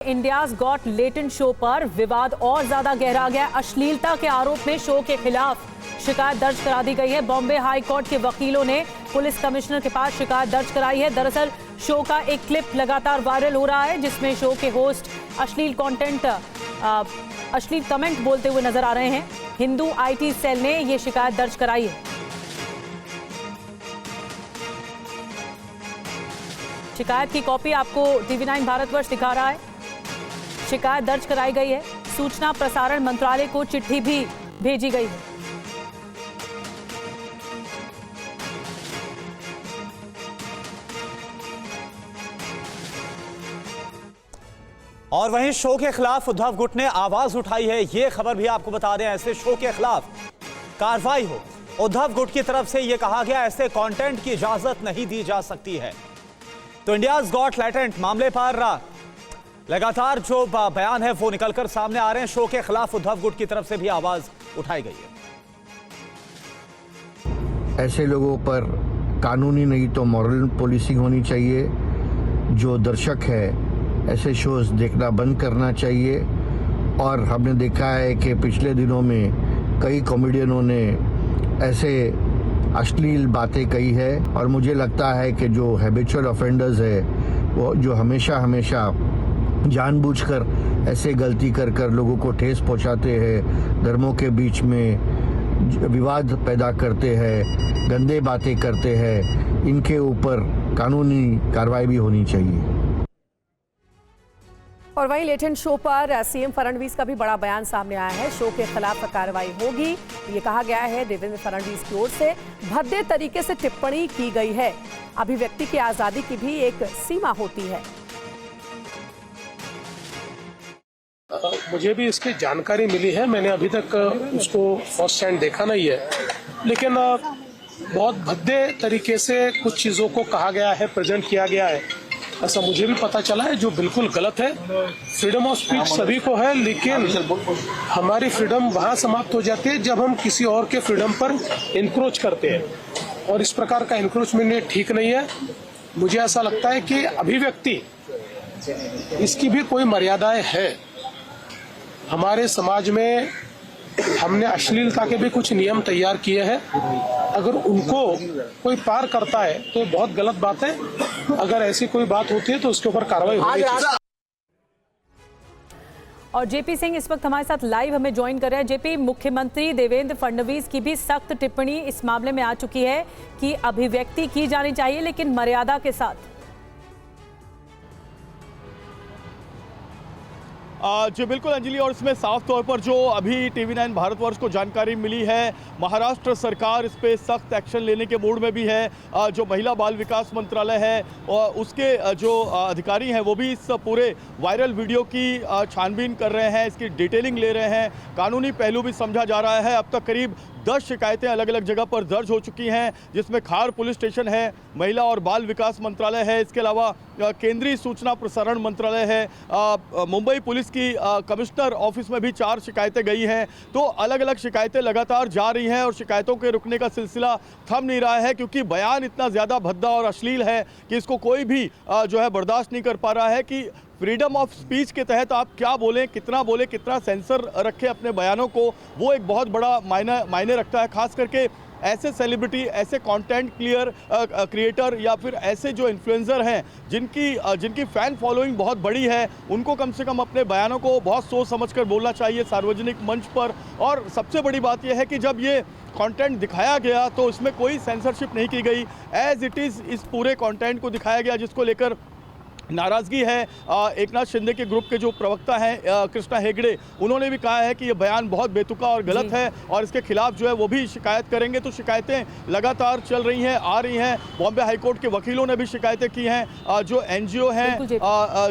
India's got latent show पर विवाद और ज्यादा गहरा गया। अश्लीलता के आरोप में शो के खिलाफ शिकायत दर्ज करा दी गई है। बॉम्बे हाई कोर्ट के वकीलों ने पुलिस कमिश्नर के पास शिकायत दर्ज कराई है। दरअसल शो का एक क्लिप लगातार वायरल हो रहा है जिसमें शो के होस्ट अश्लील कमेंट बोलते हुए नजर आ रहे हैं। हिंदू आईटी सेल ने यह शिकायत दर्ज कराई है। शिकायत की कॉपी आपको TV9 भारतवर्ष दिखा रहा है। शिकायत दर्ज कराई गई है। सूचना प्रसारण मंत्रालय को चिट्ठी भी भेजी गई है। और वहीं शो के खिलाफ उद्धव गुट ने आवाज उठाई है। यह खबर भी आपको बता दें, ऐसे शो के खिलाफ कार्रवाई हो। उद्धव गुट की तरफ से यह कहा गया ऐसे कंटेंट की इजाजत नहीं दी जा सकती है। तो इंडियाज गॉट लेटेंट मामले पर लगातार जो बयान है वो निकलकर सामने आ रहे हैं। शो के खिलाफ उद्धव गुट की तरफ से भी आवाज उठाई गई है। ऐसे लोगों पर कानूनी नहीं तो मॉरल पॉलिसिंग होनी चाहिए। जो दर्शक है ऐसे शोज देखना बंद करना चाहिए। और हमने देखा है कि पिछले दिनों में कई कॉमेडियनों ने ऐसे अश्लील बातें कही है। और मुझे लगता है कि जो हैबिचुअल ऑफेंडर्स है वो जो हमेशा जानबूझकर ऐसे गलती कर कर लोगों को ठेस पहुंचाते हैं, धर्मों के बीच में विवाद पैदा करते हैं, गंदे बातें करते हैं, इनके ऊपर कानूनी कार्रवाई भी होनी चाहिए। और वहीं लेटेंट शो पर सीएम फडणवीस का भी बड़ा बयान सामने आया है। शो के खिलाफ कार्रवाई होगी, ये कहा गया है। देवेंद्र फडणवीस की ओर से भद्दे तरीके से टिप्पणी की गई है। अभिव्यक्ति की आजादी की भी एक सीमा होती है। मुझे भी इसकी जानकारी मिली है। मैंने अभी तक उसको फर्स्ट हैंड देखा नहीं है, लेकिन बहुत भद्दे तरीके से कुछ चीज़ों को कहा गया है, प्रेजेंट किया गया है, ऐसा मुझे भी पता चला है, जो बिल्कुल गलत है। फ्रीडम ऑफ स्पीच सभी को है, लेकिन हमारी फ्रीडम वहाँ समाप्त हो जाती है जब हम किसी और के फ्रीडम पर इंक्रोच करते हैं। और इस प्रकार का इंक्रोचमेंट ठीक नहीं है। मुझे ऐसा लगता है कि अभिव्यक्ति इसकी भी कोई मर्यादाएं है। हमारे समाज में हमने अश्लीलता के भी कुछ नियम तैयार किए हैं। अगर उनको कोई पार करता है तो बहुत गलत बात है। अगर ऐसी कोई बात होती है तो उसके ऊपर कार्रवाई होनी चाहिए। और जेपी सिंह इस वक्त हमारे साथ लाइव हमें ज्वाइन कर रहे हैं। जेपी, मुख्यमंत्री देवेंद्र फडणवीस की भी सख्त टिप्पणी इस मामले में आ चुकी है कि अभिव्यक्ति की जानी चाहिए लेकिन मर्यादा के साथ। जी बिल्कुल अंजलि, और इसमें साफ तौर पर जो अभी TV9 भारतवर्ष को जानकारी मिली है, महाराष्ट्र सरकार इस पे सख्त एक्शन लेने के मूड में भी है। जो महिला बाल विकास मंत्रालय है और उसके जो अधिकारी हैं वो भी इस पूरे वायरल वीडियो की छानबीन कर रहे हैं, इसकी डिटेलिंग ले रहे हैं। कानूनी पहलू भी समझा जा रहा है। अब तक करीब 10 शिकायतें अलग अलग जगह पर दर्ज हो चुकी हैं, जिसमें खार पुलिस स्टेशन है, महिला और बाल विकास मंत्रालय है, इसके अलावा केंद्रीय सूचना प्रसारण मंत्रालय है, मुंबई पुलिस की कमिश्नर ऑफिस में भी 4 शिकायतें गई हैं। तो अलग अलग शिकायतें लगातार जा रही हैं और शिकायतों के रुकने का सिलसिला थम नहीं रहा है, क्योंकि बयान इतना ज़्यादा भद्दा और अश्लील है कि इसको कोई भी जो है बर्दाश्त नहीं कर पा रहा है कि फ्रीडम ऑफ स्पीच के तहत आप क्या बोलें, कितना सेंसर रखें अपने बयानों को, वो एक बहुत बड़ा मायने रखता है। खास करके ऐसे सेलिब्रिटी, ऐसे कंटेंट क्रिएटर या फिर ऐसे जो इन्फ्लुएंसर हैं जिनकी फ़ैन फॉलोइंग बहुत बड़ी है, उनको कम से कम अपने बयानों को बहुत सोच समझकर बोलना चाहिए सार्वजनिक मंच पर। और सबसे बड़ी बात यह है कि जब ये कंटेंट दिखाया गया तो इसमें कोई सेंसरशिप नहीं की गई, एज इट इज़ इस पूरे कंटेंट को दिखाया गया, जिसको लेकर नाराज़गी है। एकनाथ शिंदे के ग्रुप के जो प्रवक्ता हैं कृष्णा हेगड़े, उन्होंने भी कहा है कि ये बयान बहुत बेतुका और गलत है और इसके खिलाफ जो है वो भी शिकायत करेंगे। तो शिकायतें लगातार चल रही हैं, आ रही हैं। बॉम्बे हाईकोर्ट के वकीलों ने भी शिकायतें की हैं, जो NGO हैं,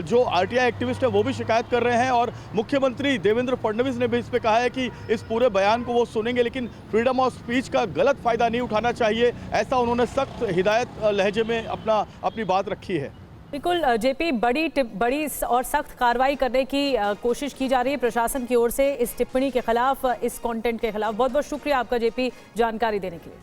जो RTI एक्टिविस्ट है वो भी शिकायत कर रहे हैं। और मुख्यमंत्री देवेंद्र फडणवीस ने भी इस पर कहा है कि इस पूरे बयान को वो सुनेंगे लेकिन फ्रीडम ऑफ स्पीच का गलत फ़ायदा नहीं उठाना चाहिए, ऐसा उन्होंने सख्त हिदायत लहजे में अपनी बात रखी है। बिल्कुल जेपी, बड़ी और सख्त कार्रवाई करने की कोशिश की जा रही है प्रशासन की ओर से इस टिप्पणी के खिलाफ, इस कंटेंट के खिलाफ। बहुत बहुत शुक्रिया आपका जेपी जानकारी देने के लिए।